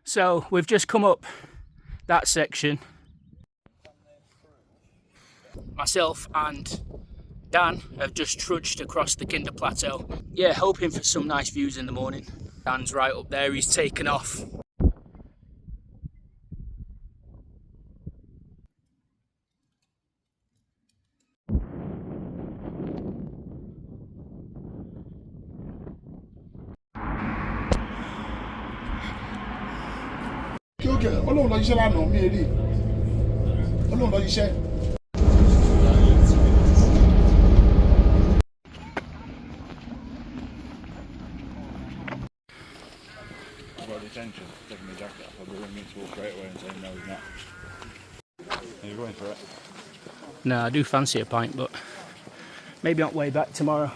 So we've just come up that section. Myself and Dan have just trudged across the Kinder Plateau. Yeah, hoping for some nice views in the morning. Dan's right up there, he's taken off. Ọlọ́run lọ iṣẹ́ lánàá mi èrí Ọlọ́run lọ iṣẹ́. I've got detention, taking my jacket off. I'll be ringing to straight away and saying no, he's not. Are you going for it? No, I do fancy a pint, but maybe on way back tomorrow.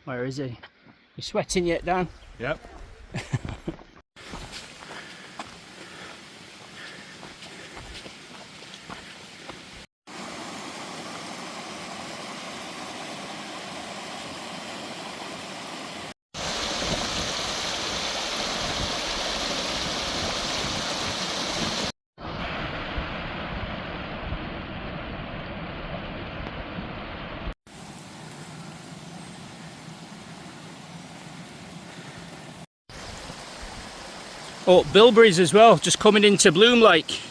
Where is he? You sweating yet, Dan? Yep. Oh, bilberries as well, just coming into bloom like.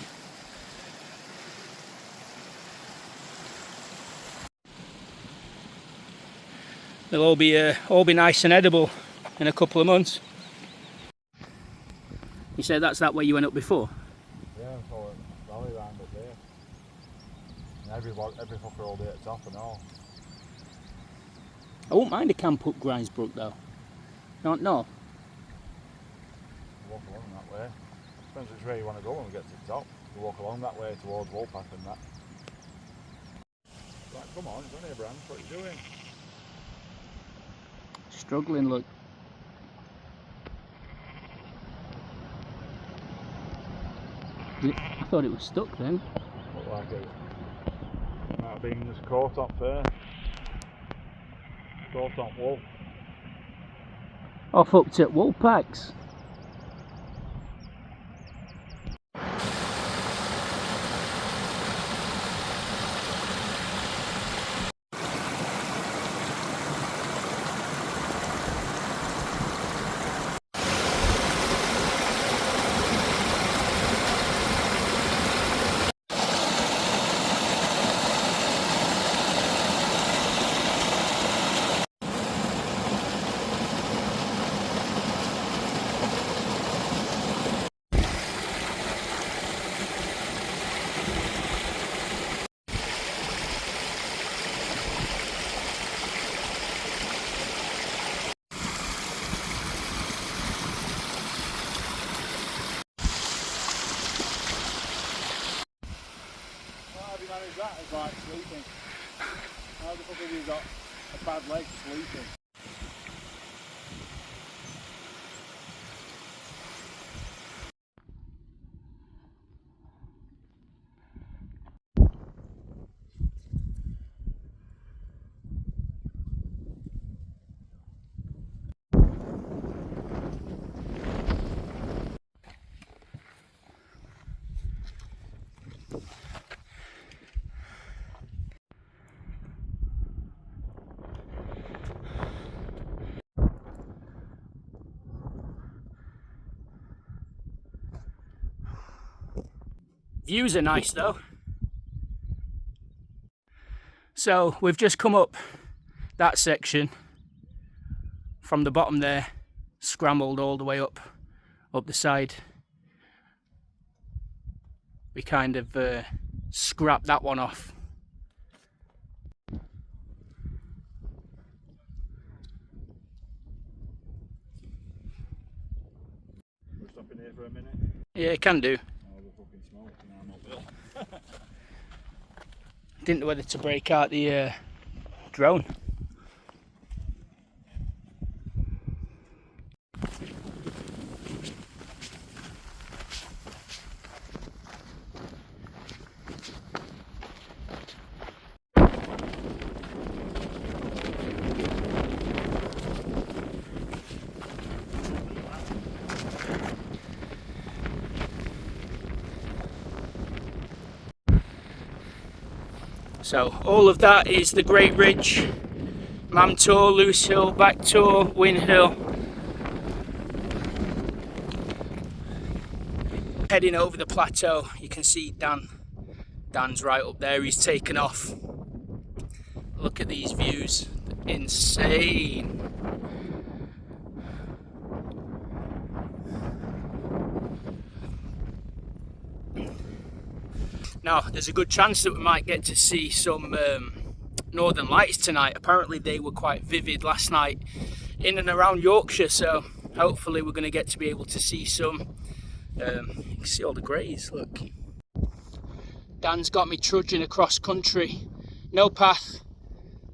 They'll all be nice and edible in a couple of months. You said that's that way you went up before? Yeah, I saw it valley round up there. And every fucker all day at the top and all. I won't mind a camp up Grimesbrook though. No. Walk along that way. Depends which way you want to go when we get to the top. We walk along that way towards Woolpack and that. Right, come on, it's only a branch, what are you doing? Struggling, look. I thought it was stuck then. Looked like it might have been just caught up there. Caught up wool. Off up to Woolpacks. That is like sleeping. How the fuck have you got a bad leg sleeping? Views are nice though. So we've just come up that section from the bottom there, scrambled all the way up the side. We kind of scrapped that one off. We're stopping here for a minute. Yeah, can do. Oh, we're fucking smoking, I'm uphill. Didn't know whether to break out the drone. So all of that is the Great Ridge, Mamtor, Loose Hill, Backtor, Win Hill. Heading over the plateau, you can see Dan's right up there, he's taken off. Look at these views, insane. Now, there's a good chance that we might get to see some northern lights tonight. Apparently they were quite vivid last night in and around Yorkshire, so hopefully we're going to get to be able to see some. You can see all the greys, look. Dan's got me trudging across country, no path,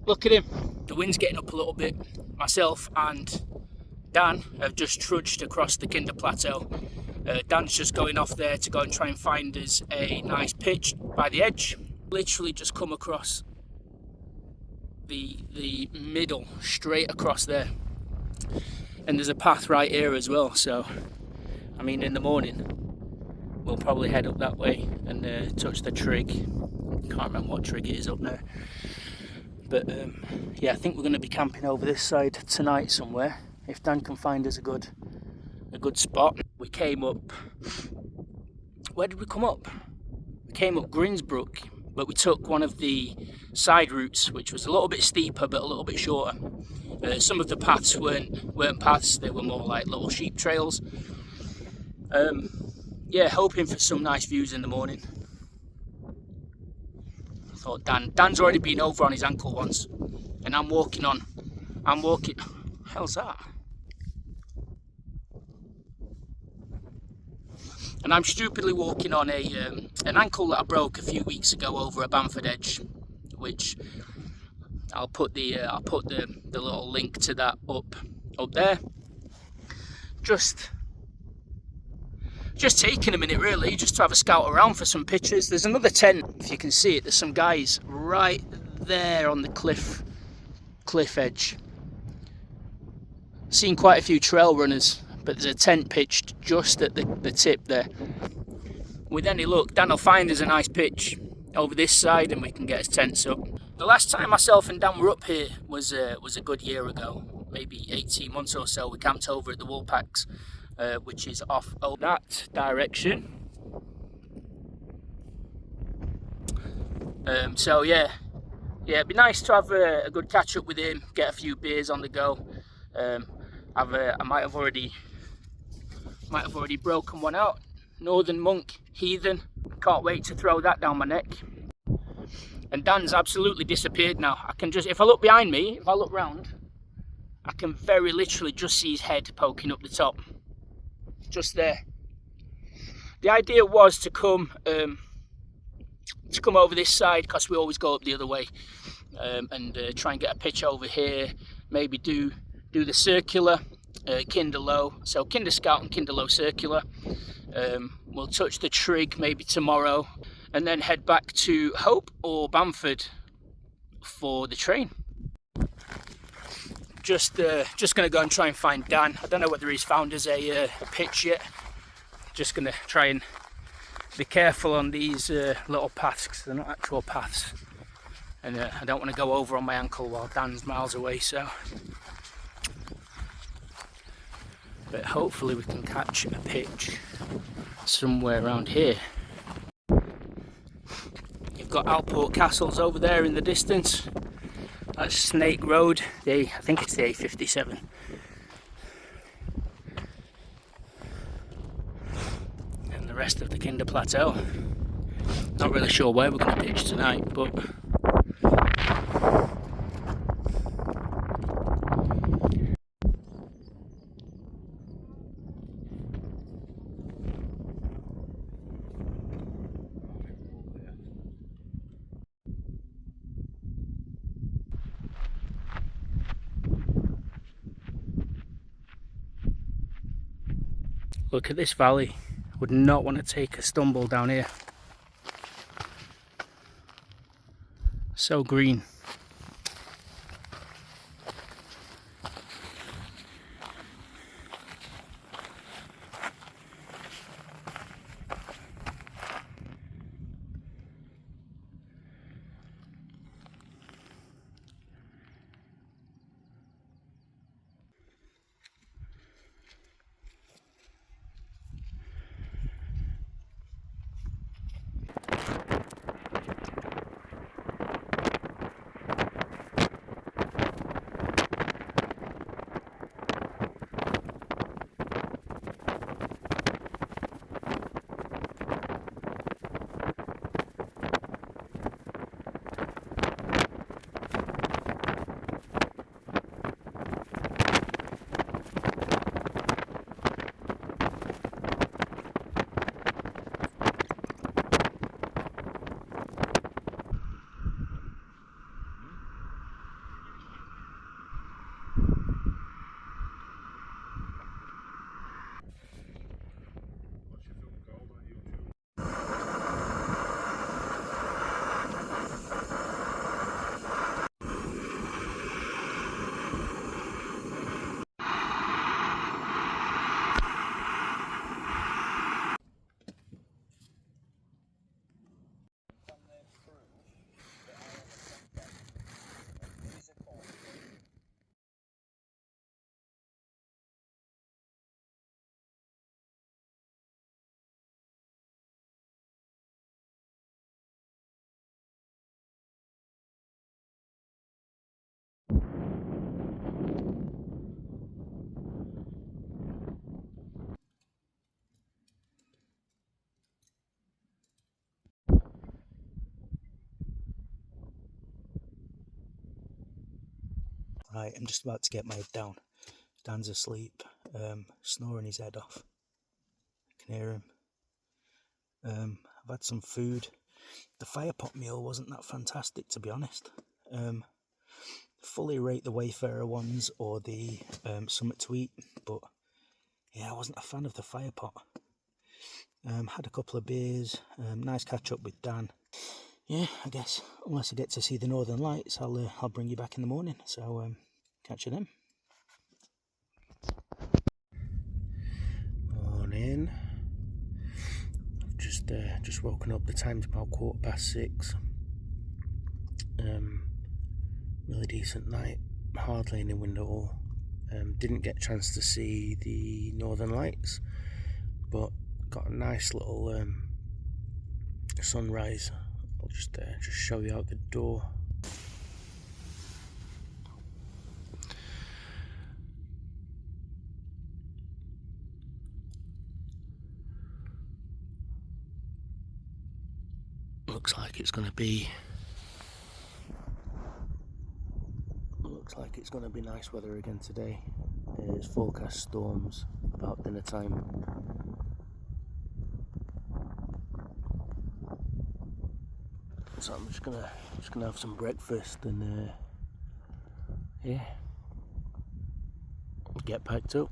look at him. The wind's getting up a little bit. Myself and Dan have just trudged across the Kinder Plateau. Dan's just going off there to go and try and find us a nice pitch by the edge. Literally just come across the middle, straight across there. And there's a path right here as well, so I mean in the morning we'll probably head up that way and touch the trig. Can't remember what trig it is up there. But yeah, I think we're going to be camping over this side tonight somewhere, if Dan can find us a good spot. We came up, where did we come up? We came up Grinsbrook, but we took one of the side routes, which was a little bit steeper but a little bit shorter. Some of the paths weren't paths, they were more like little sheep trails. Yeah, hoping for some nice views in the morning. I thought Dan's already been over on his ankle once, and I'm walking, hell's that? And I'm stupidly walking on an ankle that I broke a few weeks ago over at Bamford Edge, which I'll put the little link to that up there. Just taking a minute really, just to have a scout around for some pictures. There's another tent, if you can see it. There's some guys right there on the cliff edge. Seen quite a few trail runners, but there's a tent pitched just at the tip there. With any luck, Dan will find us a nice pitch over this side and we can get his tents up. The last time myself and Dan were up here was a good year ago, maybe 18 months or so. We camped over at the Woolpacks, which is off that direction. So yeah, it'd be nice to have a good catch up with him, get a few beers on the go. I might have already broken one out. Northern Monk Heathen, can't wait to throw that down my neck. And Dan's absolutely disappeared now. I can just, if I look behind me, if I look round, I can very literally just see his head poking up the top, just there. The idea was to come over this side, because we always go up the other way, and try and get a pitch over here, maybe do the circular, Kinder Low, so Kinder Scout and Kinder Low circular. We'll touch the trig maybe tomorrow, and then head back to Hope or Bamford for the train. Just going to go and try and find Dan. I don't know whether he's found us a pitch yet. Just going to try and be careful on these little paths, because they're not actual paths, and I don't want to go over on my ankle while Dan's miles away, so. But hopefully we can catch a pitch somewhere around here. You've got Alport Castles over there in the distance. That's Snake Road, I think it's the A57. And the rest of the Kinder Plateau. Not really sure where we're going to pitch tonight, but Look at this valley. Would not want to take a stumble down here. So green. Right, I'm just about to get my head down. Dan's asleep, snoring his head off. I can hear him. I've had some food. The Firepot meal wasn't that fantastic, to be honest. Fully rate the Wayfayrer ones or the Summit to Eat, but yeah, I wasn't a fan of the Firepot. Had a couple of beers, nice catch up with Dan. Yeah, I guess unless I get to see the Northern Lights, I'll bring you back in the morning. So catch you then. Morning. I've just woken up. The time's about 6:15. Really decent night. Hardly any wind at all. Didn't get a chance to see the Northern Lights, but got a nice little sunrise. I'll just show you out the door. Looks like it's going to be nice weather again today. It's forecast storms about dinner time. So I'm just gonna have some breakfast and yeah, get packed up.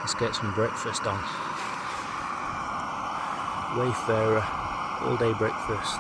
Let's get some breakfast on. Wayfayrer all day breakfast.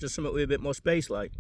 Just something with a bit more space, like.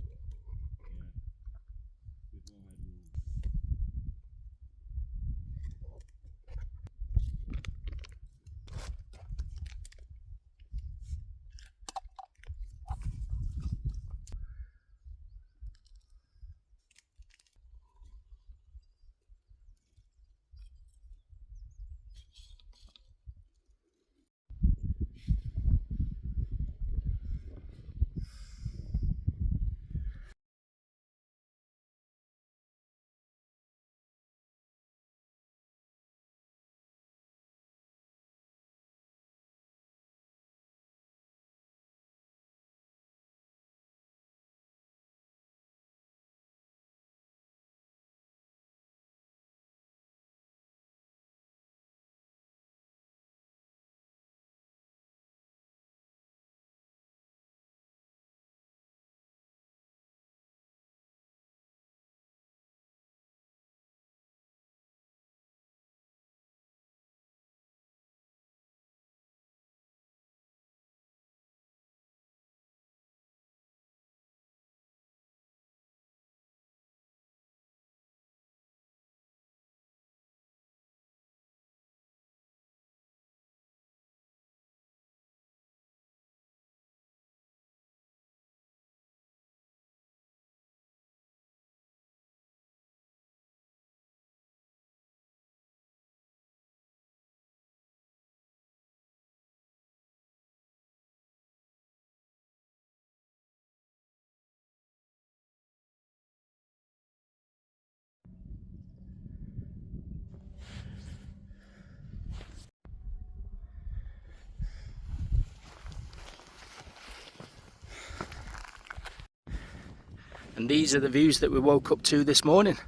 And these are the views that we woke up to this morning.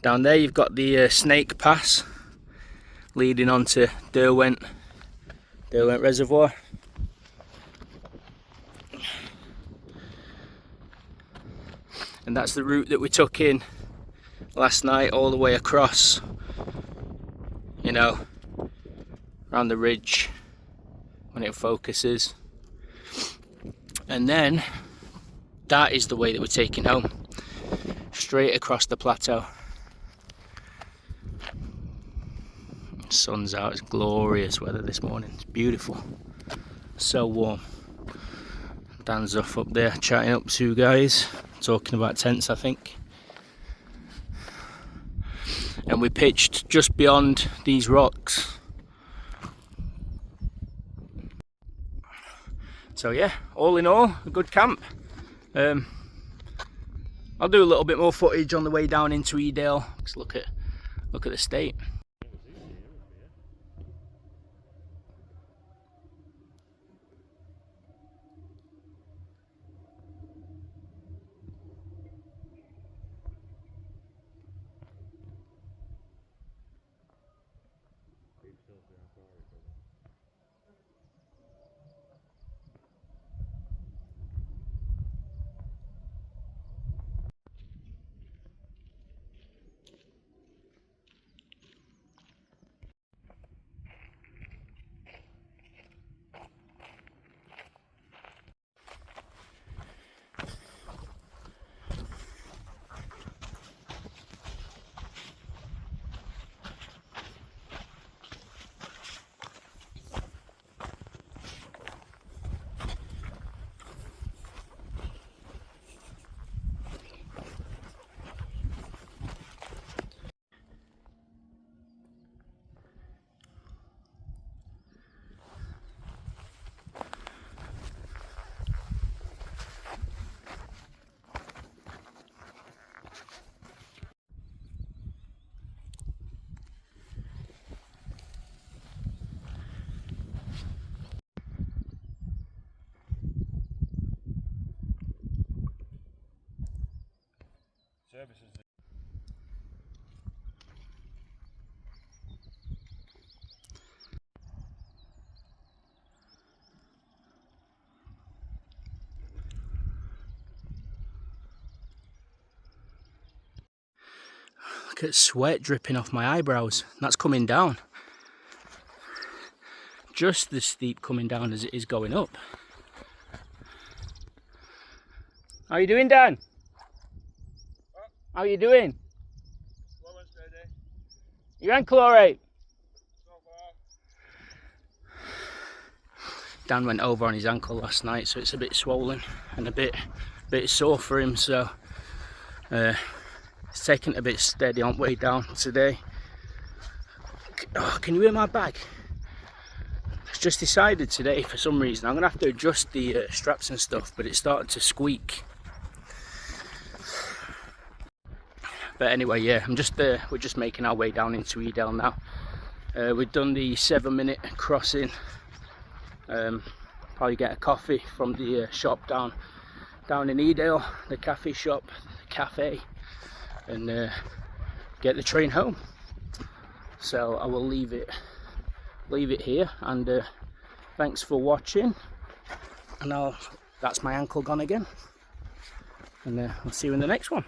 Down there you've got the Snake Pass leading on to Derwent Reservoir. And that's the route that we took in last night, all the way across, you know, around the ridge when it focuses. And then that is the way that we're taking home, straight across the plateau. Sun's out, it's glorious weather this morning, it's beautiful, so warm. Dan's off up there chatting up to guys, talking about tents I think. And we pitched just beyond these rocks. So yeah, all in all, a good camp. I'll do a little bit more footage on the way down into Edale. Let's look at the state. services. Look at sweat dripping off my eyebrows. That's coming down. Just as steep coming down as it is going up. How you doing, Dan? How you doing? Slow and steady. Your ankle alright? So far. Dan went over on his ankle last night, so it's a bit swollen and a bit sore for him, so it's taking it a bit steady on the way down today. Oh, can you hear my bag? I've just decided today, for some reason, I'm going to have to adjust the straps and stuff, but it started to squeak. But anyway, yeah, we're just making our way down into Edale now. We've done the 7-minute crossing. Probably get a coffee from the shop down in Edale, the cafe shop, the cafe, and get the train home. So I will leave it here, and thanks for watching. And that's my ankle gone again, and I'll see you in the next one.